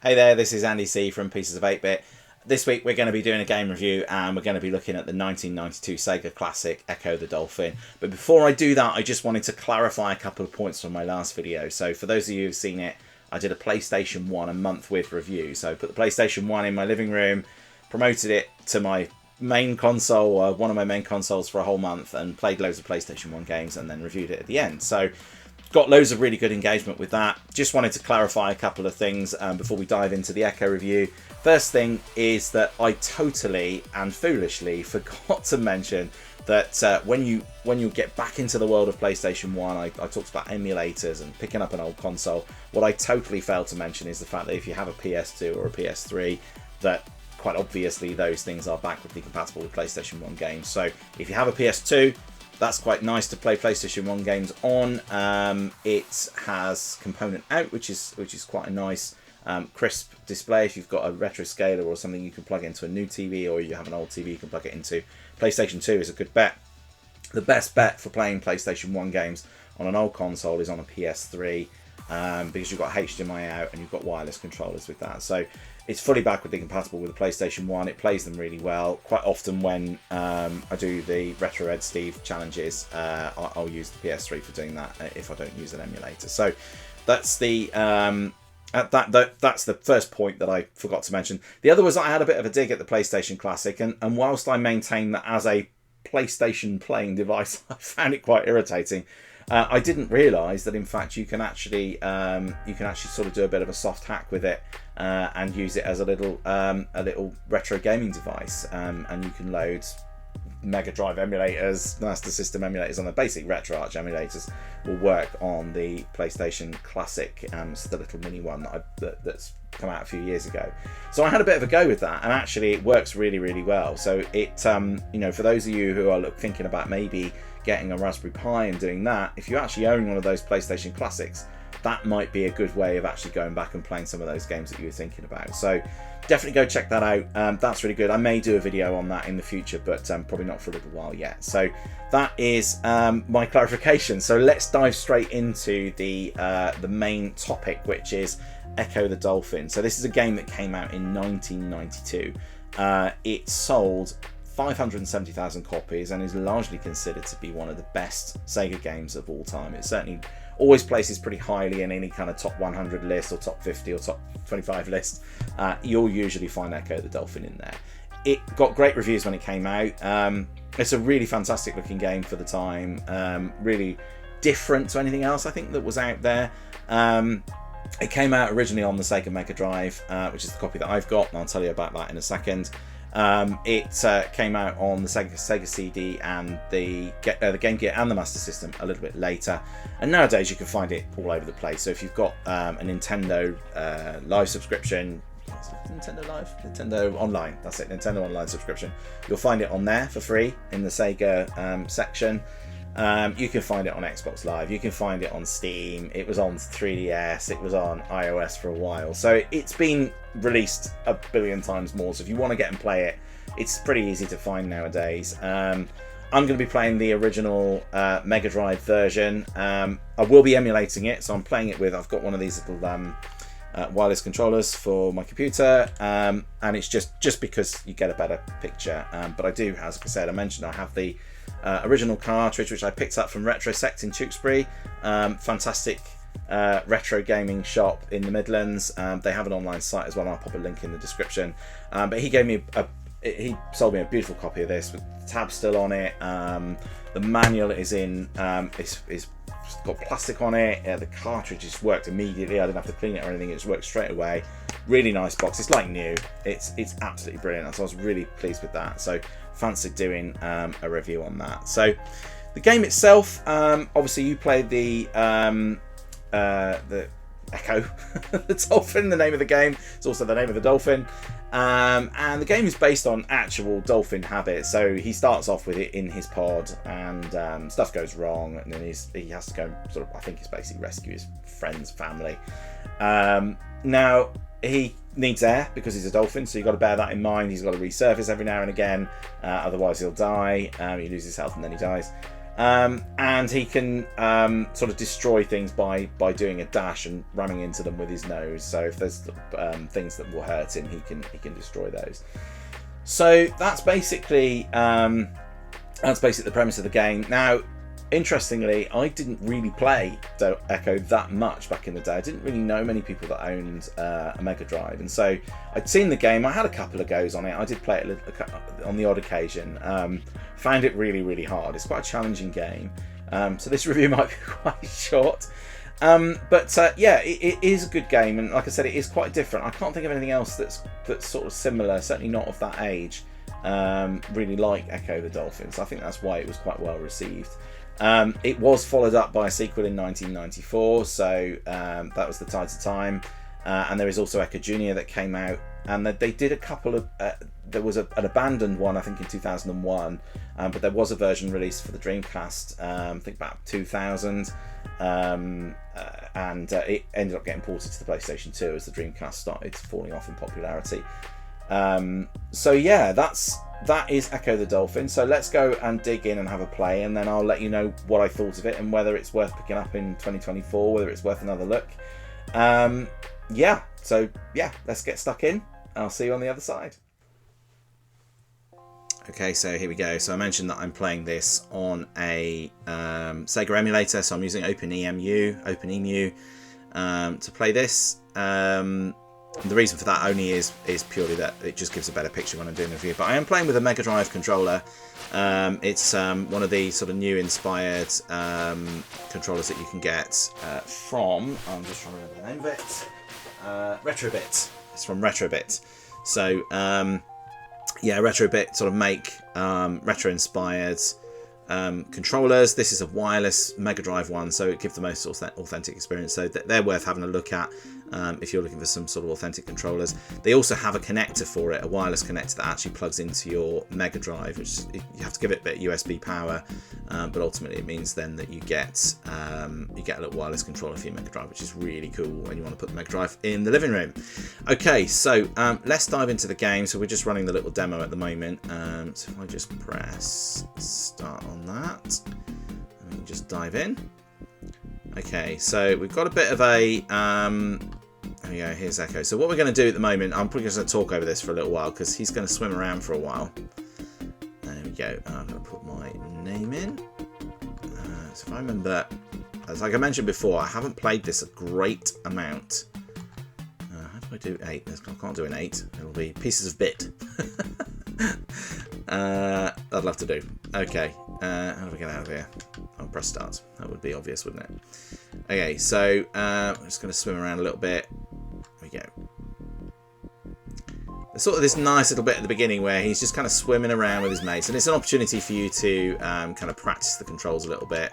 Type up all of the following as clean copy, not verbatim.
Hey there, this is Andy C from Pieces of 8-Bit. This week we're going to be doing a game review and we're going to be looking at the 1992 Sega classic Ecco the Dolphin. But before I do that, I just wanted to clarify a couple of points from my last video. So for those of you who've seen it, I did a PlayStation 1 a month with review. So I put the PlayStation 1 in my living room, promoted it to my main console, or one of my main consoles, for a whole month and played loads of PlayStation 1 games and then reviewed it at the end. So got loads of really good engagement with that. Just wanted to clarify a couple of things before we dive into the Ecco review. First thing is that I totally and foolishly forgot to mention that when you get back into the world of PlayStation 1, I talked about emulators and picking up an old console. What I totally failed to mention is the fact that if you have a PS2 or a PS3, that quite obviously those things are backwardly compatible with PlayStation 1 games. So if you have a PS2, that's quite nice to play PlayStation 1 games on. It has component out, which is quite a nice crisp display. If you've got a retro scaler or something, you can plug it into a new TV, or you have an old TV, you can plug it into. PlayStation 2 is a good bet. The best bet for playing PlayStation 1 games on an old console is on a PS3, because you've got HDMI out and you've got wireless controllers with that. So it's fully backwardly compatible with the PlayStation 1. It plays them really well. Quite often when I do the Retro Ed Steve challenges, I'll use the PS3 for doing that if I don't use an emulator. So that's the that's the first point that I forgot to mention. The other was I had a bit of a dig at the PlayStation Classic, and whilst I maintain that as a PlayStation playing device, I found it quite irritating. I didn't realise that in fact you can actually sort of do a bit of a soft hack with it and use it as a little retro gaming device, and you can load Megadrive emulators, Master System emulators, on the basic RetroArch emulators will work on the PlayStation Classic. It's the little mini one that's come out a few years ago. So I had a bit of a go with that, and actually it works really, really well. So it, for those of you who are thinking about maybe getting a Raspberry Pi and doing that, if you actually own one of those PlayStation Classics, that might be a good way of actually going back and playing some of those games that you were thinking about. So definitely go check that out. That's really good. I may do a video on that in the future, but probably not for a little while yet. So that is my clarification. So let's dive straight into the main topic, which is Ecco the Dolphin. So this is a game that came out in 1992. It sold 570,000 copies and is largely considered to be one of the best Sega games of all time. It certainly always places pretty highly in any kind of top 100 list or top 50 or top 25 list. You'll usually find Ecco the Dolphin in there. It got great reviews when it came out. It's a really fantastic looking game for the time, really different to anything else I think that was out there. It came out originally on the Sega Megadrive, which is the copy that I've got, and I'll tell you about that in a second. It came out on the Sega CD and the Game Gear and the Master System a little bit later, and nowadays you can find it all over the place. So if you've got a Nintendo Live subscription, Nintendo Online, that's it, Nintendo Online subscription, you'll find it on there for free in the Sega section. You can find it on Xbox Live, you can find it on Steam, it was on 3DS, it was on iOS for a while, so it's been released a billion times more. So if you want to get and play it, it's pretty easy to find nowadays. I'm going to be playing the original Mega Drive version. I will be emulating it, so I'm playing it with, I've got one of these little wireless controllers for my computer, and it's just because you get a better picture, but I do, as I said, I mentioned I have the original cartridge, which I picked up from RetroSect in Tewkesbury. Fantastic retro gaming shop in the Midlands. They have an online site as well, and I'll pop a link in the description. But he gave me he sold me a beautiful copy of this with the tab still on it. The manual is in, it's got plastic on it. The cartridge just worked immediately. I didn't have to clean it or anything. It just worked straight away. Really nice box. It's like new. It's absolutely brilliant. So I was really pleased with that. So fancied doing a review on that. So the game itself, obviously you played the Ecco the Dolphin, the name of the game. It's also the name of the dolphin. And the game is based on actual dolphin habits. So he starts off with it in his pod, and stuff goes wrong, and then he has to go sort of, I think he's basically rescue his friends, family. Now he needs air because he's a dolphin, so you've got to bear that in mind. He's got to resurface every now and again, otherwise he'll die. He loses health and then he dies. And he can sort of destroy things by doing a dash and ramming into them with his nose. So if there's things that will hurt him, he can destroy those. So that's basically the premise of the game. Now, interestingly, I didn't really play Ecco that much back in the day. I didn't really know many people that owned a Megadrive, and so I'd seen the game. I had a couple of goes on it. I did play it on the odd occasion. Found it really, really hard. It's quite a challenging game. So this review might be quite short. But yeah, it is a good game, and like I said, it is quite different. I can't think of anything else that's sort of similar, certainly not of that age, really like Ecco the Dolphin. So I think that's why it was quite well received. It was followed up by a sequel in 1994, so that was the tide of time. And there is also Ecco Junior that came out, and they did a couple of there was an abandoned one, I think, in 2001, but there was a version released for the Dreamcast, I think about 2000, and it ended up getting ported to the PlayStation 2 as the Dreamcast started falling off in popularity. So yeah, that is Ecco the Dolphin. So let's go and dig in and have a play, and then I'll let you know what I thought of it and whether it's worth picking up in 2024, whether it's worth another look. Yeah, so yeah, let's get stuck in. I'll see you on the other side. Okay, so here we go. So I mentioned that I'm playing this on a Sega emulator, so I'm using OpenEMU to play this. The reason for that only is purely that it just gives a better picture when I'm doing the review. But I am playing with a Megadrive controller. It's one of the sort of new inspired controllers that you can get from, I'm just trying to remember the name of it, Retrobit. It's from Retrobit. So yeah, Retrobit sort of make retro inspired controllers. This is a wireless Megadrive one, so it gives the most authentic experience. So they're worth having a look at if you're looking for some sort of authentic controllers. They also have a connector for it, a wireless connector that actually plugs into your Megadrive, which you have to give it a bit of USB power, but ultimately it means then that you get a little wireless controller for your Megadrive, which is really cool when you want to put the Megadrive in the living room. Okay, so let's dive into the game. So we're just running the little demo at the moment. So if I just press start on that, and we can just dive in. Okay, so we've got a bit of a there we go, here's Ecco. So what we're going to do at the moment, I'm probably just going to talk over this for a little while because he's going to swim around for a while. There we go. I'm going to put my name in. So if I remember, as like I mentioned before, I haven't played this a great amount. How do I do 8? I can't do an 8. It'll be pieces of bit. I'd love to do. Okay, how do we get out of here? I'll press start. That would be obvious, wouldn't it? Okay, so I'm just going to swim around a little bit. There we go. There's sort of this nice little bit at the beginning where he's just kind of swimming around with his mates, and it's an opportunity for you to kind of practice the controls a little bit.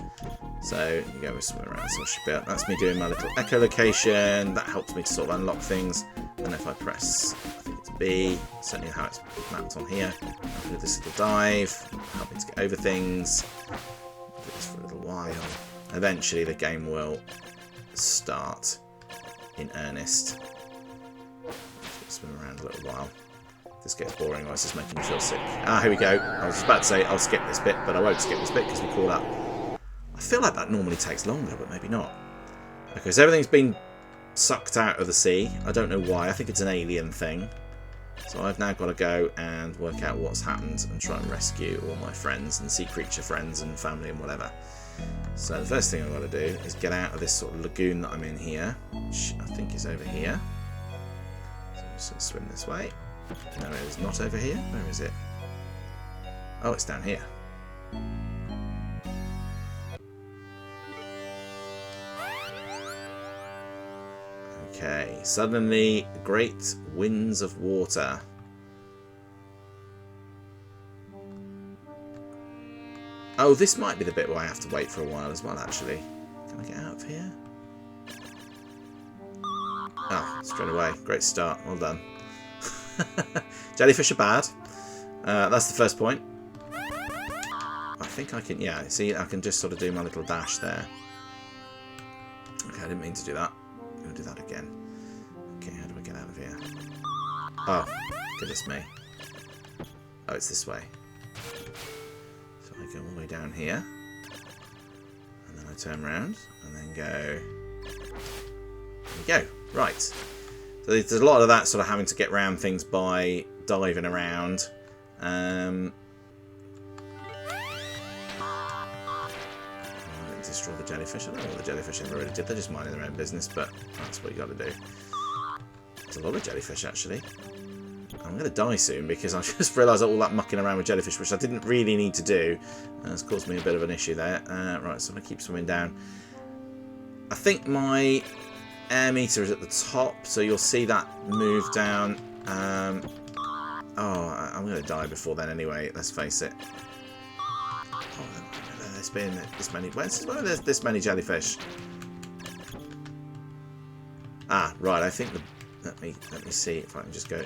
So you go, we swim around. So that's me doing my little echolocation. That helps me to sort of unlock things. And if I press, I think it's B, certainly how it's mapped on here. I'll do this little dive, help me to get over things. Do this for a little while. Eventually the game will start in earnest. Swim around a little while. This gets boring, or it's just making me feel sick. Ah, here we go. I was about to say I'll skip this bit, but I won't skip this bit because we call that. I feel like that normally takes longer, but maybe not. Okay, so everything's been sucked out of the sea. I don't know why. I think it's an alien thing. So I've now got to go and work out what's happened and try and rescue all my friends and sea creature friends and family and whatever. So the first thing I've got to do is get out of this sort of lagoon that I'm in here, which I think is over here. So I'm just going to swim this way. No, it is not over here. Where is it? Oh, it's down here. Okay, suddenly great winds of water. Oh, this might be the bit where I have to wait for a while as well, actually. Can I get out of here? Oh, straight away. Great start. Well done. Jellyfish are bad. That's the first point. I think I can, yeah, see, I can just sort of do my little dash there. Okay, I didn't mean to do that. I'm going to do that again. Okay, how do I get out of here? Oh, goodness me. Oh, it's this way. So I go all the way down here. turn around and then go. There we go. Right. So there's a lot of that sort of having to get around things by diving around. Destroy the jellyfish. I don't know what the jellyfish ever really did. They're just minding their own business, but that's what you got to do. There's a lot of jellyfish, actually. I'm going to die soon because I just realised all that mucking around with jellyfish, which I didn't really need to do. It's caused me a bit of an issue there. Right, so I'm going to keep swimming down. I think my air meter is at the top, so you'll see that move down. I'm going to die before then anyway, let's face it. Oh, there's been this many... Where's there's this many jellyfish? Ah, right, I think the... Let me see if I can just go...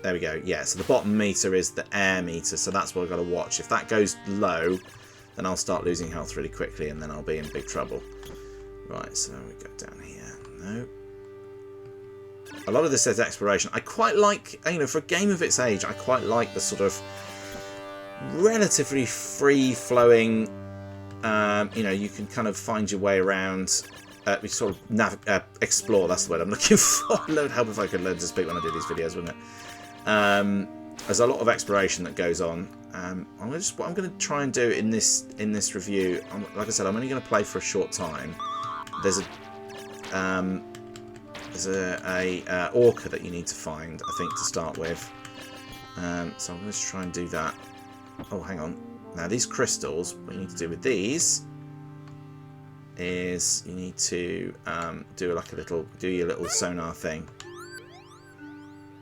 There we go. Yeah, so the bottom meter is the air meter, so that's what I've got to watch. If that goes low, then I'll start losing health really quickly, and then I'll be in big trouble. Right, so we go down here. No. A lot of this says exploration. I quite like, you know, for a game of its age, I quite like the sort of relatively free-flowing, you know, you can kind of find your way around... we sort of explore, that's the word I'm looking for. It would help if I could learn to speak when I do these videos, wouldn't it? There's a lot of exploration that goes on. What I'm going to try and do in this review, like I said, I'm only going to play for a short time. There's a orca that you need to find, I think, to start with. So I'm going to try and do that. Oh, hang on. Now, these crystals, what you need to do with these is you need to do your little sonar thing.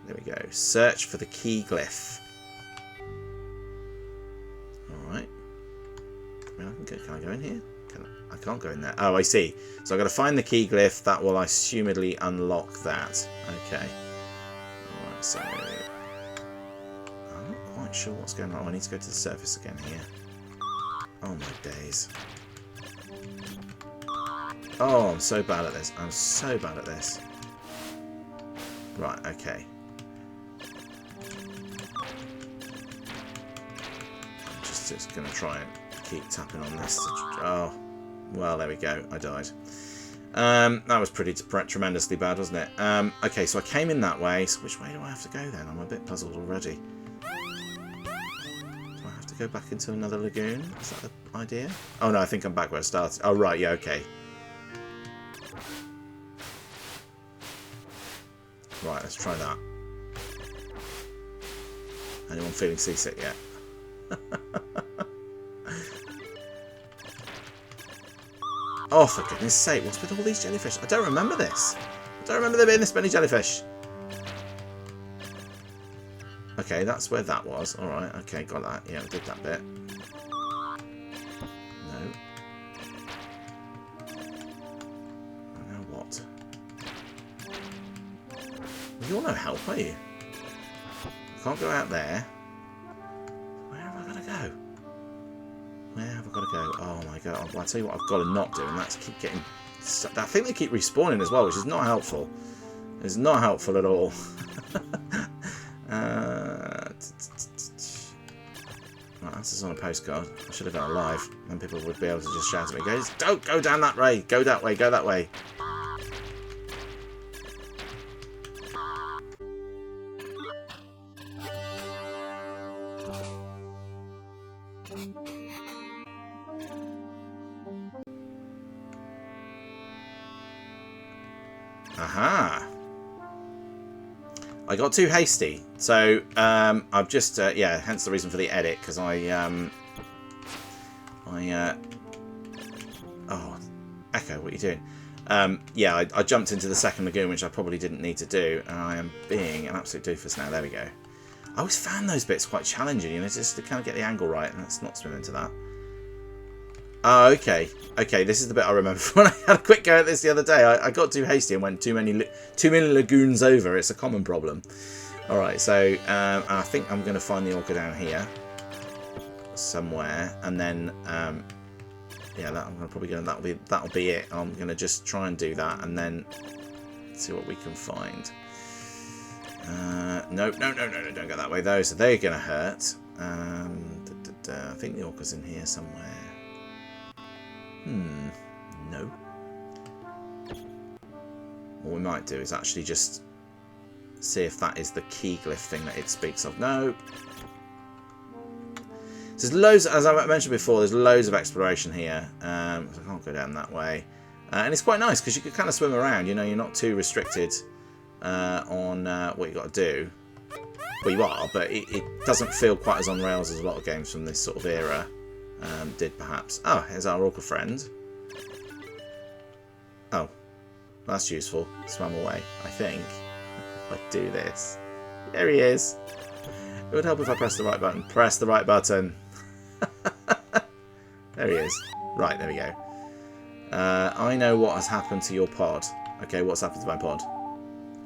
There we go. Search for the key glyph. Alright. Can I go in here? I can't go in there. Oh, I see. So I've got to find the key glyph. That will assumedly unlock that. Okay. Alright, so... I'm not quite sure what's going on. I need to go to the surface again here. Oh my days. Oh, I'm so bad at this. I'm so bad at this. Right, okay. I'm just going to try and keep tapping on this. Oh, well, there we go. I died. That was pretty tremendously bad, wasn't it? Okay, so I came in that way. So which way do I have to go then? I'm a bit puzzled already. Do I have to go back into another lagoon? Is that the idea? Oh, no, I think I'm back where I started. Oh, right, yeah, okay. Right, let's try that. Anyone feeling seasick yet? Oh, for goodness sake, what's with all these jellyfish? I don't remember this. I don't remember there being this many jellyfish. Okay, that's where that was. Alright, okay, got that. Yeah, I did that bit. No. Now what? You're no help, are you? Can't go out there. Where have I got to go? Where have I got to go? Oh my god. Well, I'll tell you what I've got to not do, and that's keep getting... I think they keep respawning as well, which is not helpful. It's not helpful at all. Right, this is on a postcard. I should have done it live. Then people would be able to just shout at me, "Guys, don't go down that way! Go that way! Go that way!" Aha! I got too hasty, so I've just yeah. Hence the reason for the edit, because oh, Echo, what are you doing? Yeah, I jumped into the second lagoon, which I probably didn't need to do, and I am being an absolute doofus now. There we go. I always found those bits quite challenging, you know, just to kind of get the angle right, and let's not swim into that. Oh, okay. Okay, this is the bit I remember when I had a quick go at this the other day. I got too hasty and went too many lagoons over. It's a common problem. All right, so I think I'm going to find the orca down here somewhere, and then yeah, I'm probably going to that'll be it. I'm going to just try and do that, and then see what we can find. No, don't go that way though. So they're going to hurt. I think the orca's in here somewhere. what we might do is actually just see if that is the key glyph thing that it speaks of. No. So there's loads, as I mentioned before, there's loads of exploration here. So I can't go down that way. And it's quite nice because you can kind of swim around, you know, you're not too restricted on what you got to do. Well, you are, but it doesn't feel quite as on rails as a lot of games from this sort of era did, perhaps. Oh, here's our orca friend. Oh, that's useful. Swam away, I think. If I do this. There he is. It would help if I press the right button. Press the right button. There he is. Right, there we go. I know what has happened to your pod. Okay, what's happened to my pod?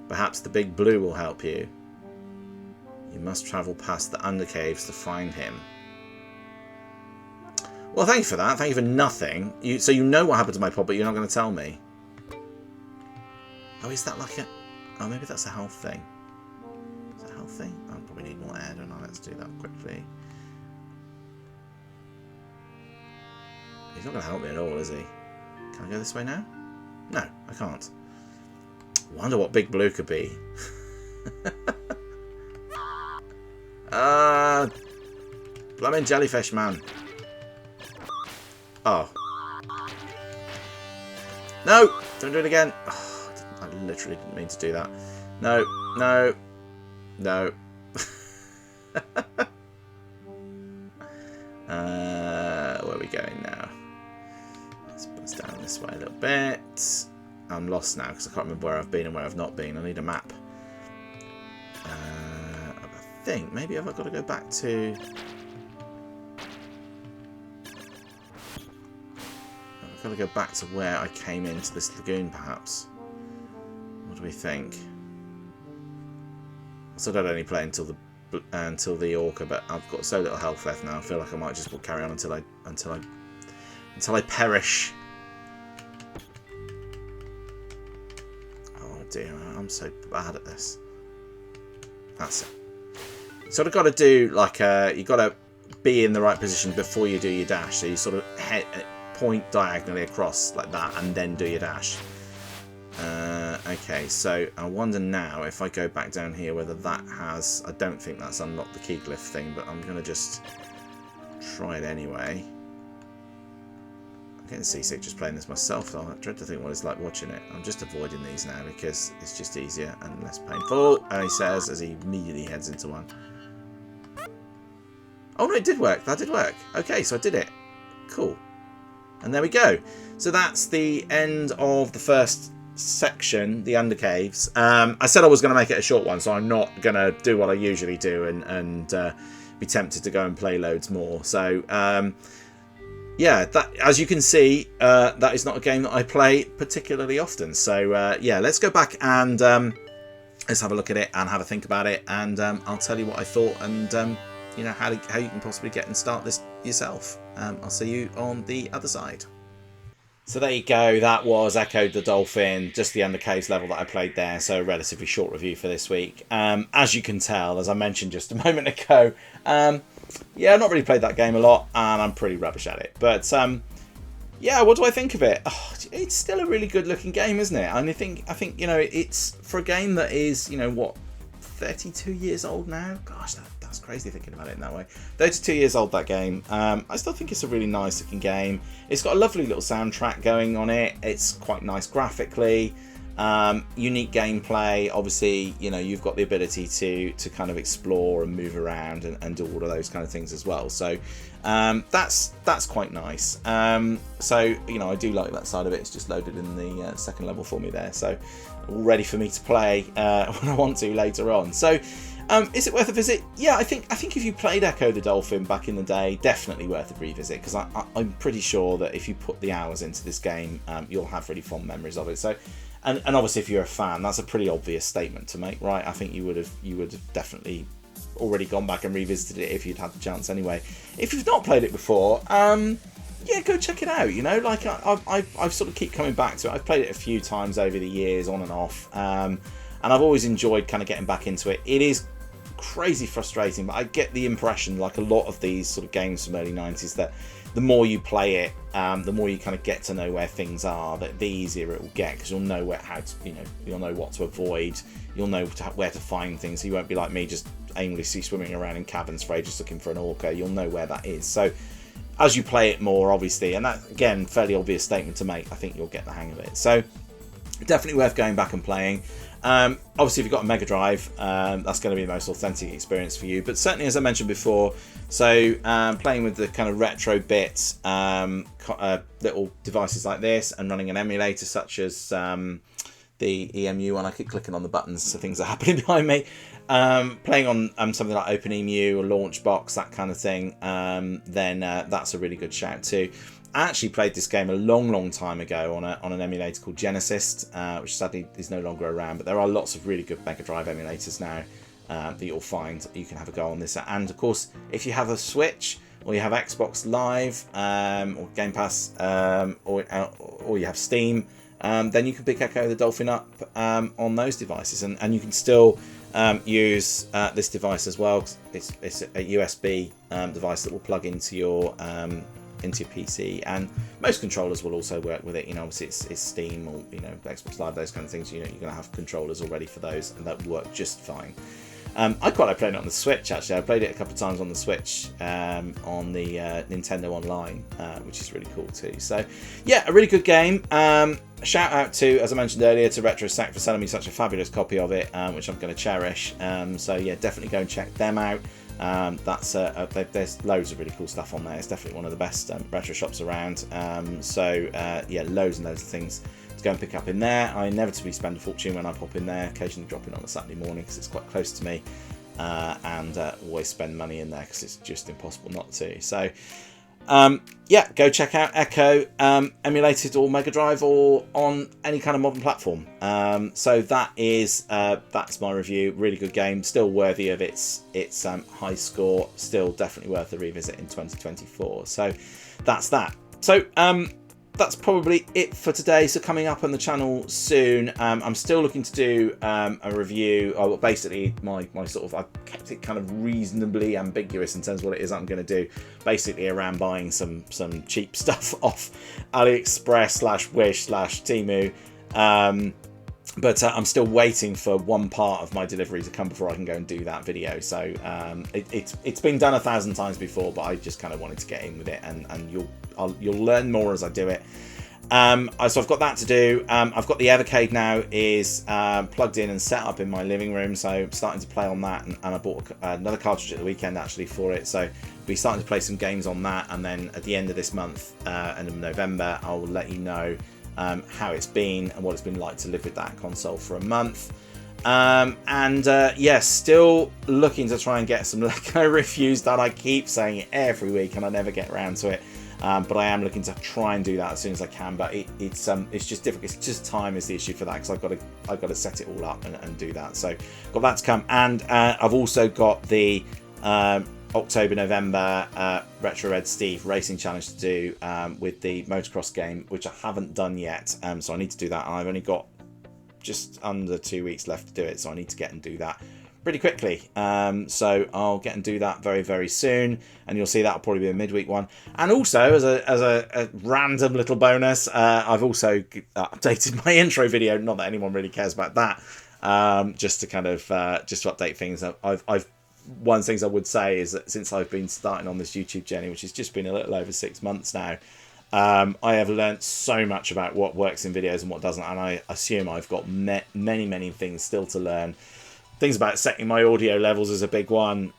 Perhaps the big blue will help you. You must travel past the undercaves to find him. Well, thank you for that. Thank you for nothing. So you know what happened to my pod, but you're not going to tell me. Oh, is that like a... Oh, maybe that's a health thing. Is that a health thing? I'll probably need more air, don't I? Let's do that quickly. He's not going to help me at all, is he? Can I go this way now? No, I can't. Wonder what Big Blue could be. Blooming jellyfish, man. Oh. No! Don't do it again. Oh, I literally didn't mean to do that. No, no, no. Where are we going now? Let's put us down this way a little bit. I'm lost now because I can't remember where I've been and where I've not been. I need a map. I think maybe I've got to go back to... I've got to go back to where I came into this lagoon, perhaps. What do we think? So I don't only play until the orca, but I've got so little health left now. I feel like I might just carry on until I perish. Oh dear, I'm so bad at this. That's it. You sort of got to do like you got to be in the right position before you do your dash. So you sort of point diagonally across like that, and then do your dash. Okay, so I wonder now if I go back down here whether that has... I don't think that's unlocked the key glyph thing, but I'm going to just try it anyway. I'm getting seasick just playing this myself, though. I dread to think what it's like watching it. I'm just avoiding these now because it's just easier and less painful, and he says as he immediately heads into one. Oh no, it did work. That did work. Okay, so I did it. Cool. And there we go. So that's the end of the first section, the undercaves. I said I was going to make it a short one, so I'm not going to do what I usually do and be tempted to go and play loads more. So yeah, that, as you can see, that is not a game that I play particularly often. So yeah, let's go back and let's have a look at it and have a think about it, and I'll tell you what I thought and you know, how you can possibly get and start this yourself. I'll see you on the other side. So there you go, that was Ecco the Dolphin, just the undercaves level that I played there, so a relatively short review for this week. As you can tell, as I mentioned just a moment ago, yeah, I've not really played that game a lot, and I'm pretty rubbish at it. But, yeah, what do I think of it? Oh, it's still a really good looking game, isn't it? And I think, you know, it's, for a game that is, you know, what, 32 years old now? Gosh, that's crazy thinking about it in that way. 32 years old, that game. I still think it's a really nice looking game. It's got a lovely little soundtrack going on it. It's quite nice graphically. Unique gameplay. Obviously, you know, you've got the ability to kind of explore and move around and do all of those kind of things as well. So that's quite nice. So, you know, I do like that side of it. It's just loaded in the second level for me there. So all ready for me to play when I want to later on. So is it worth a visit? Yeah, I think if you played Ecco the Dolphin back in the day, definitely worth a revisit, because I'm pretty sure that if you put the hours into this game, you'll have really fond memories of it. So, and obviously if you're a fan, that's a pretty obvious statement to make, right? I think you would have definitely already gone back and revisited it if you'd had the chance anyway. If you've not played it before, yeah, go check it out. You know, like I've sort of keep coming back to it. I've played it a few times over the years, on and off, and I've always enjoyed kind of getting back into it. It is crazy frustrating, but I get the impression, like a lot of these sort of games from early 90s, that the more you play it, the more you kind of get to know where things are, that the easier it will get, because you'll know you'll know what to avoid, you'll know where to find things. So you won't be like me, just aimlessly swimming around in cabins for ages looking for an orca. You'll know where that is. So as you play it more, obviously, and that, again, fairly obvious statement to make, I think you'll get the hang of it. So definitely worth going back and playing. Obviously, if you've got a Megadrive, that's going to be the most authentic experience for you. But certainly, as I mentioned before, so playing with the kind of retro bits, little devices like this, and running an emulator such as the EMU one. I keep clicking on the buttons, so things are happening behind me. Playing on something like OpenEMU or Launchbox, that kind of thing, then that's a really good shout too. I actually played this game a long time ago on an emulator called Genesis, which sadly is no longer around, but there are lots of really good Mega Drive emulators now that you'll find you can have a go on this. And of course, if you have a Switch or you have Xbox Live or Game Pass or you have Steam, then you can pick Ecco the Dolphin up on those devices, and you can still use this device as well. It's a USB device that will plug into your PC, and most controllers will also work with it. Obviously it's Steam or Xbox Live, those kind of things. You're going to have controllers already for those, and that work just fine. I quite like playing it on the Switch, actually. I played it a couple of times on the Switch on the Nintendo Online, which is really cool too. So yeah, a really good game. Shout out to, as I mentioned earlier, to RetroSack for selling me such a fabulous copy of it, which I'm going to cherish. So yeah, definitely go and check them out. There's loads of really cool stuff on there. It's definitely one of the best retro shops around. Yeah, loads and loads of things to go and pick up in there. I inevitably spend a fortune when I pop in there, occasionally drop in on a Saturday morning because it's quite close to me, and always spend money in there because it's just impossible not to. So yeah, go check out Ecco, emulated or Mega Drive or on any kind of modern platform. So that's my review. Really good game, still worthy of its high score, still definitely worth a revisit in 2024. So that's that. So that's probably it for today. So coming up on the channel soon, I'm still looking to do a review. Basically, my sort of, I've kept it kind of reasonably ambiguous in terms of what it is I'm going to do. Basically around buying some cheap stuff off AliExpress / Wish / Temu. But I'm still waiting for one part of my delivery to come before I can go and do that video. So it's been done 1,000 times before, but I just kind of wanted to get in with it, and you'll learn more as I do it. So I've got that to do. I've got the Evercade now is plugged in and set up in my living room, so I'm starting to play on that, and I bought another cartridge at the weekend actually for it, so I'll be starting to play some games on that, and then at the end of this month, end of November, I will let you know how it's been and what it's been like to live with that console for a month. Yes, still looking to try and get some Lego reviews done. I keep saying it every week and I never get around to it, but I am looking to try and do that as soon as I can. But it's just difficult. It's just time is the issue for that, because I've got to set it all up and do that. So got that to come, and I've also got the October-November Retro Red Steve Racing Challenge to do with the motocross game, which I haven't done yet, so I need to do that. I've only got just under 2 weeks left to do it, so I need to get and do that pretty quickly. So I'll get and do that very soon, and you'll see that'll probably be a midweek one. And also, as a random little bonus, I've also updated my intro video. Not that anyone really cares about that, just to kind of just to update things. I've one of the things I would say is that since I've been starting on this YouTube journey, which has just been a little over 6 months now, I have learnt so much about what works in videos and what doesn't, and I assume I've got many things still to learn. Things about setting my audio levels is a big one.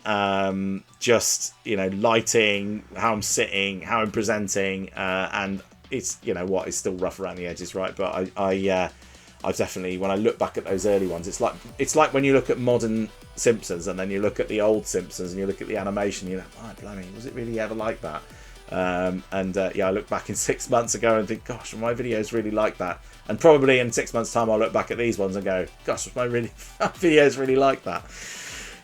Just, lighting, how I'm sitting, how I'm presenting, and it's, it's still rough around the edges, right? But I've definitely, when I look back at those early ones, it's like when you look at modern Simpsons and then you look at the old Simpsons and you look at the animation, you're like, oh, blimey, was it really ever like that? Yeah, I look back in 6 months ago and think, gosh, my videos really like that. And probably in 6 months' time, I'll look back at these ones and go, gosh, my videos really like that.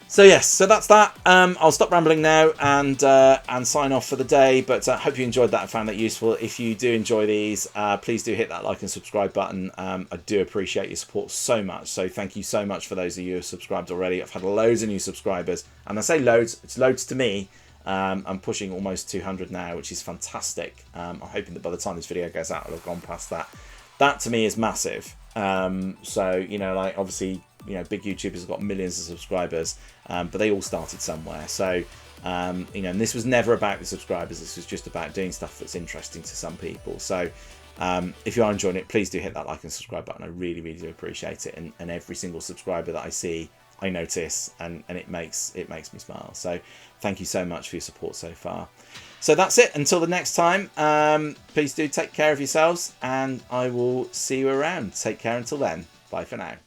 So yes, so that's that. I'll stop rambling now and sign off for the day. But I hope you enjoyed that and found that useful. If you do enjoy these, please do hit that like and subscribe button. I do appreciate your support so much. So thank you so much for those of you who have subscribed already. I've had loads of new subscribers, and I say loads, it's loads to me. I'm pushing almost 200 now, which is fantastic. I'm hoping that by the time this video goes out, I'll have gone past that. That to me is massive. So you know, like obviously, you know, big YouTubers have got millions of subscribers, but they all started somewhere. So, you know, and this was never about the subscribers. This was just about doing stuff that's interesting to some people. So, if you are enjoying it, please do hit that like and subscribe button. I really, really do appreciate it. And every single subscriber that I see, I notice, and it makes me smile. So, thank you so much for your support so far. So that's it. Until the next time, please do take care of yourselves, and I will see you around. Take care until then. Bye for now.